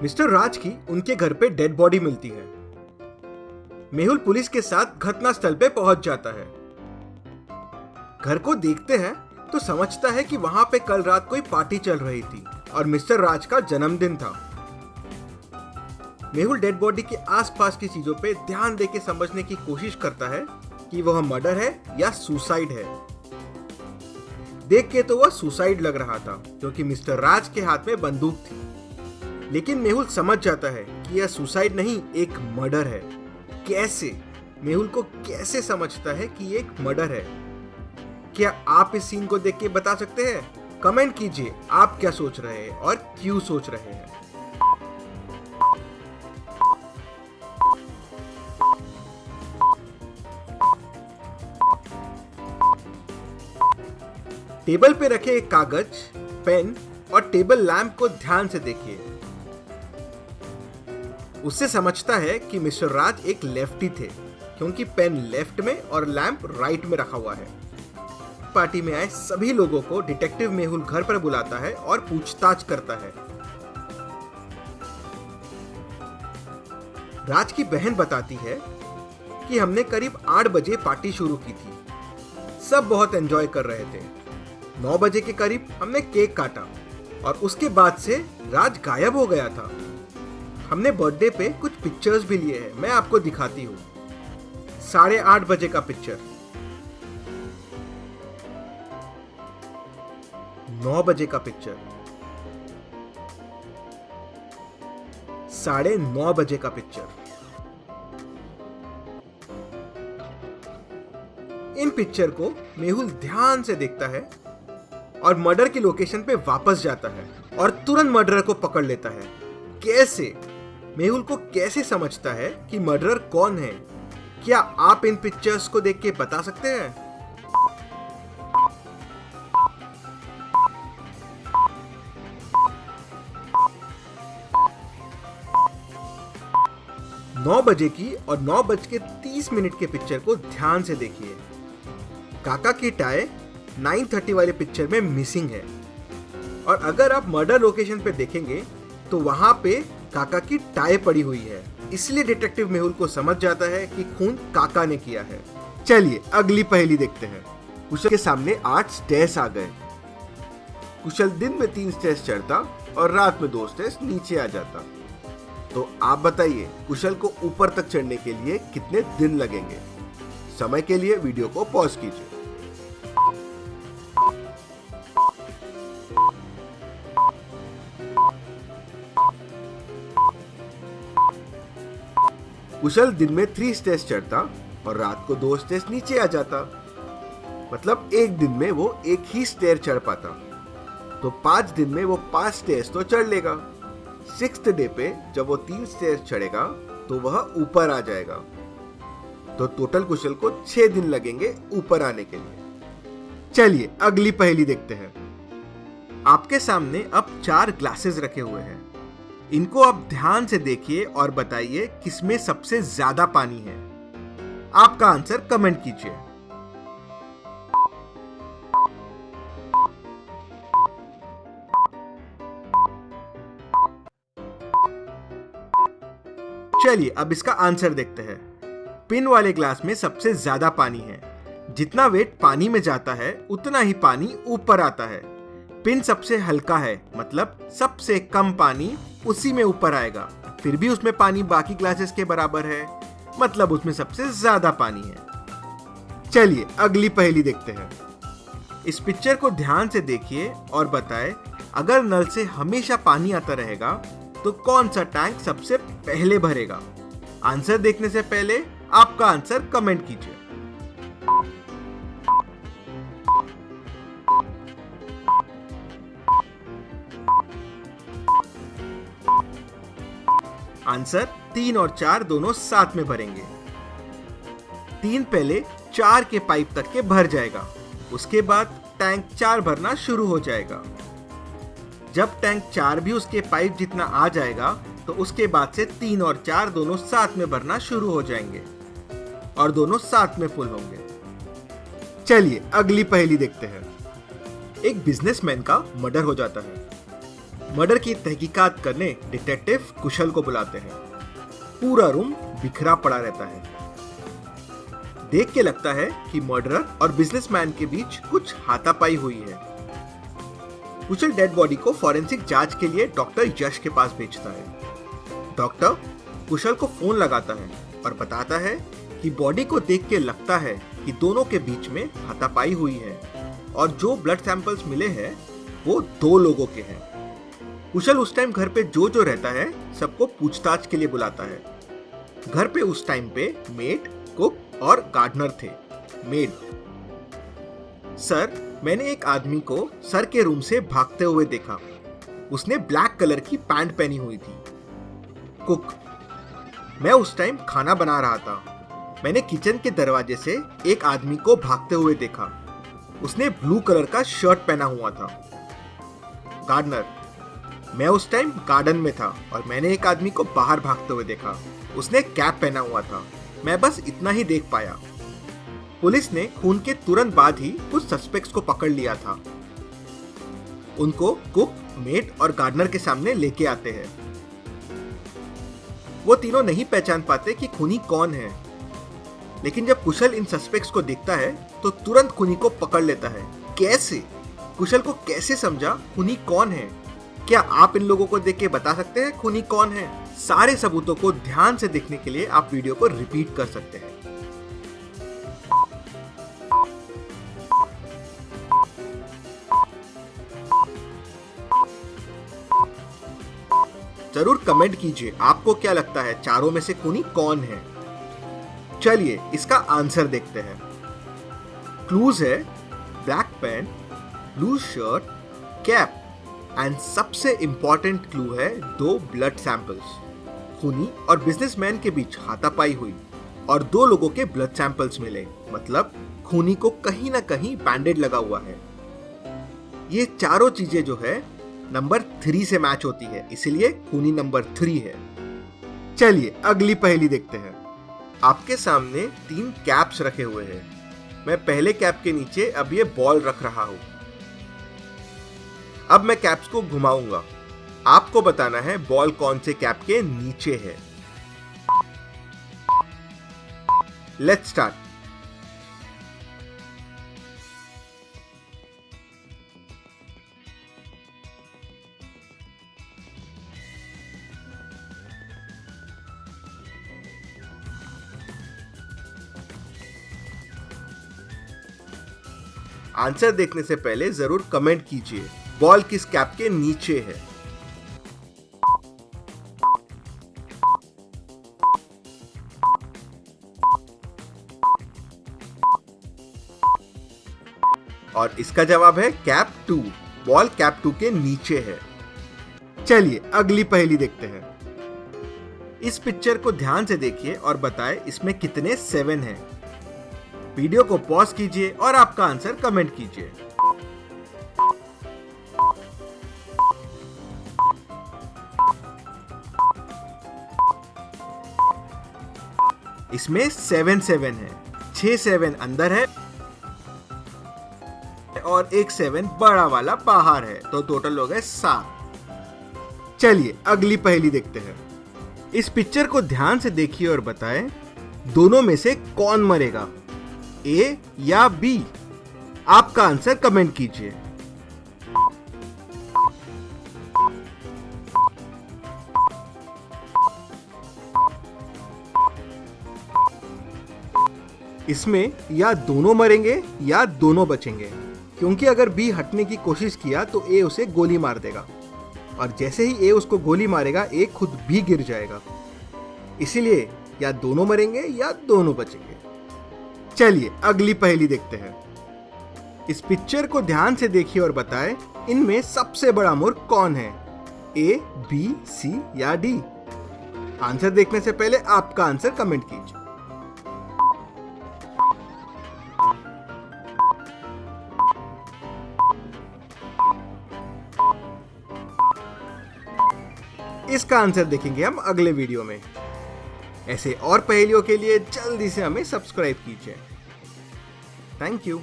Mister राज की उनके घर पे डेड बॉडी मिलती है। मेहुल पुलिस के साथ घटनास्थल पे पहुंच जाता है। घर को देखते हैं तो समझता है कि वहां पे कल रात कोई पार्टी चल रही थी और मिस्टर राज का जन्मदिन था। मेहुल डेड बॉडी के आसपास की चीजों पे ध्यान देके समझने की कोशिश करता है कि वह मर्डर है या सुसाइड है। देख के तो वह सुसाइड लग रहा था क्योंकि मिस्टर राज के हाथ में बंदूक थी, लेकिन मेहुल समझ जाता है कि यह सुसाइड नहीं एक मर्डर है। कैसे? मेहुल को कैसे समझता है कि एक मर्डर है? क्या आप इस सीन को देख के बता सकते हैं? कमेंट कीजिए आप क्या सोच रहे हैं और क्यों सोच रहे हैं। टेबल पे रखे एक कागज, पेन और टेबल लैंप को ध्यान से देखिए। उससे समझता है कि मिस्टर राज एक लेफ्टी थे क्योंकि पेन लेफ्ट में और लैंप राइट में रखा हुआ है। पार्टी में आए सभी लोगों को डिटेक्टिव मेहुल घर पर बुलाता है और पूछताछ करता है। राज की बहन बताती है कि हमने करीब 8 बजे पार्टी शुरू की थी। सब बहुत एंजॉय कर रहे थे। 9 बजे के करीब हमने केक काटा और उसके बाद से राज गायब हो गया था। हमने बर्थडे पे कुछ पिक्चर्स भी लिए हैं, मैं आपको दिखाती हूँ। 8:30 बजे का पिक्चर, 9 बजे का पिक्चर, 9:30 बजे का पिक्चर। इन पिक्चर को मेहुल ध्यान से देखता है और मर्डर की लोकेशन पे वापस जाता है और तुरंत मर्डरर को पकड़ लेता है। कैसे? मेहुल को कैसे समझता है कि मर्डरर कौन है? क्या आप इन पिक्चर्स को देख के बता सकते हैं? नौ बजे की और 9:30 के पिक्चर को ध्यान से देखिए। काका की टाई 9:30 वाले पिक्चर में मिसिंग है और अगर आप मर्डर लोकेशन पे देखेंगे तो वहां पे काका की टाई पड़ी हुई है। इसलिए डिटेक्टिव मेहुल को समझ जाता है कि खून काका ने किया है। चलिए अगली पहेली देखते हैं। कुशल के सामने 8 स्टेयर्स आ गए। कुशल दिन में 3 स्टेयर्स चढ़ता और रात में 2 स्टेयर्स नीचे आ जाता। तो आप बताइए कुशल को ऊपर तक चढ़ने के लिए कितने दिन लगेंगे? समय के लिए वीडियो को पॉज कीजिए। कुशल दिन में 3 स्टेयर्स चढ़ता और रात को 2 स्टेयर्स नीचे आ जाता। मतलब एक दिन में वो एक ही स्टेयर चढ़ पाता। तो 5 दिन में वो 5 स्टेयर्स तो चढ़ लेगा। 6th डे पे जब वो 3 स्टेयर्स चढ़ेगा तो वह ऊपर आ जाएगा। तो टोटल कुशल को 6 दिन लगेंगे ऊपर आने के लिए। चलिए अगली पहेली देखते हैं। आपके सामने अब 4 ग्लासेस रखे हुए हैं। इनको आप ध्यान से देखिए और बताइए किसमें सबसे ज्यादा पानी है। आपका आंसर कमेंट कीजिए। चलिए अब इसका आंसर देखते हैं। पिन वाले ग्लास में सबसे ज्यादा पानी है। जितना वेट पानी में जाता है उतना ही पानी ऊपर आता है। पिन सबसे हल्का है, मतलब सबसे कम पानी उसी में ऊपर आएगा। फिर भी उसमें पानी बाकी ग्लासेस के बराबर है, मतलब उसमें सबसे ज्यादा पानी है। चलिए अगली पहेली देखते हैं। इस पिक्चर को ध्यान से देखिए और बताएं, अगर नल से हमेशा पानी आता रहेगा तो कौन सा टैंक सबसे पहले भरेगा? आंसर देखने से पहले आपका आंसर कमेंट कीजिए। आंसर 3 और 4 दोनों साथ में भरेंगे। 3 पहले 4 के पाइप तक के भर जाएगा, उसके बाद टैंक 4 भरना शुरू हो जाएगा। जब टैंक 4 भी उसके पाइप जितना आ जाएगा तो उसके बाद से 3 और 4 दोनों साथ में भरना शुरू हो जाएंगे और दोनों साथ में फुल होंगे। चलिए अगली पहेली देखते हैं। एक बिजनेसमैन का मर्डर हो जाता है। मर्डर की तहकीकात करने डिटेक्टिव कुशल को बुलाते हैं। पूरा रूम बिखरा पड़ा रहता है। देख के लगता है कि मर्डरर और बिजनेसमैन के बीच कुछ हाथापाई हुई है। कुशल डेड बॉडी को फॉरेंसिक जांच के लिए डॉक्टर यश के पास भेजता है। डॉक्टर कुशल को फोन लगाता है और बताता है कि बॉडी को देख के लगता है कि दोनों के बीच में हाथापाई हुई है और जो ब्लड सैंपल्स मिले हैं वो 2 लोगों के हैं। कुशल उस टाइम घर पे जो रहता है सबको पूछताछ के लिए बुलाता है। घर पे उस टाइम पे मेड, कुक और गार्डनर थे। मेड: सर, मैंने एक आदमी को सर के रूम से भागते हुए देखा। उसने ब्लैक कलर की पैंट पहनी हुई थी। कुक: मैं उस टाइम खाना बना रहा था। मैंने किचन के दरवाजे से एक आदमी को भागते हुए देखा। उसने ब्लू कलर का शर्ट पहना हुआ था। गार्डनर: मैं उस टाइम गार्डन में था और मैंने एक आदमी को बाहर भागते हुए देखा। उसने कैप पहना हुआ था। मैं बस इतना ही देख पाया। पुलिस ने खून के तुरंत बाद ही कुछ सस्पेक्ट्स को पकड़ लिया था। उनको कुक, मेड और गार्डनर के सामने लेके आते हैं। वो तीनों नहीं पहचान पाते कि खूनी कौन है, लेकिन जब कुशल इन सस्पेक्ट्स को देखता है तो तुरंत खूनी को पकड़ लेता है। कैसे? कुशल को कैसे समझा खूनी कौन है? क्या आप इन लोगों को देख के बता सकते हैं खूनी कौन है? सारे सबूतों को ध्यान से देखने के लिए आप वीडियो को रिपीट कर सकते हैं। जरूर कमेंट कीजिए आपको क्या लगता है चारों में से खूनी कौन है। चलिए इसका आंसर देखते हैं। क्लूज है black pant, blue shirt, cap and सबसे इंपॉर्टेंट क्लू है 2 ब्लड सैंपल्स। खूनी और बिजनेसमैन के बीच हाथापाई हुई और 2 लोगों के ब्लड सैंपल्स मिले, मतलब खूनी को कहीं ना कहीं बैंडेड लगा हुआ है। ये चारों चीजें जो है नंबर 3 से मैच होती है, इसलिए खूनी नंबर 3 है। चलिए अगली पहेली देखते हैं। आपके सामने 3 कैप्स रखे हुए हैं। मैं पहले कैप के नीचे अब ये बॉल रख रहा हूं। अब मैं कैप्स को घुमाऊंगा। आपको बताना है बॉल कौन से कैप के नीचे है। Let's start. आंसर देखने से पहले जरूर कमेंट कीजिए बॉल किस कैप के नीचे है। और इसका जवाब है कैप 2। बॉल कैप 2 के नीचे है। चलिए अगली पहेली देखते हैं। इस पिक्चर को ध्यान से देखिए और बताएं इसमें कितने 7 हैं। वीडियो को पॉज कीजिए और आपका आंसर कमेंट कीजिए। इसमें 7 है। 6 7 अंदर है और एक 7 बड़ा वाला बाहर है, तो टोटल हो गए 7। चलिए अगली पहेली देखते हैं। इस पिक्चर को ध्यान से देखिए और बताएं दोनों में से कौन मरेगा, ए या बी। आपका आंसर कमेंट कीजिए। इसमें या दोनों मरेंगे या दोनों बचेंगे, क्योंकि अगर बी हटने की कोशिश किया तो ए उसे गोली मार देगा और जैसे ही ए उसको गोली मारेगा ए खुद भी गिर जाएगा। इसीलिए या दोनों मरेंगे या दोनों बचेंगे। चलिए अगली पहेली देखते हैं। इस पिक्चर को ध्यान से देखिए और बताएं इनमें सबसे बड़ा मूर्ख कौन है, ए, बी, सी या डी। आंसर देखने से पहले आपका आंसर कमेंट कीजिए। इसका आंसर देखेंगे हम अगले वीडियो में। ऐसे और पहेलियों के लिए जल्दी से हमें सब्सक्राइब कीजिए। Thank you.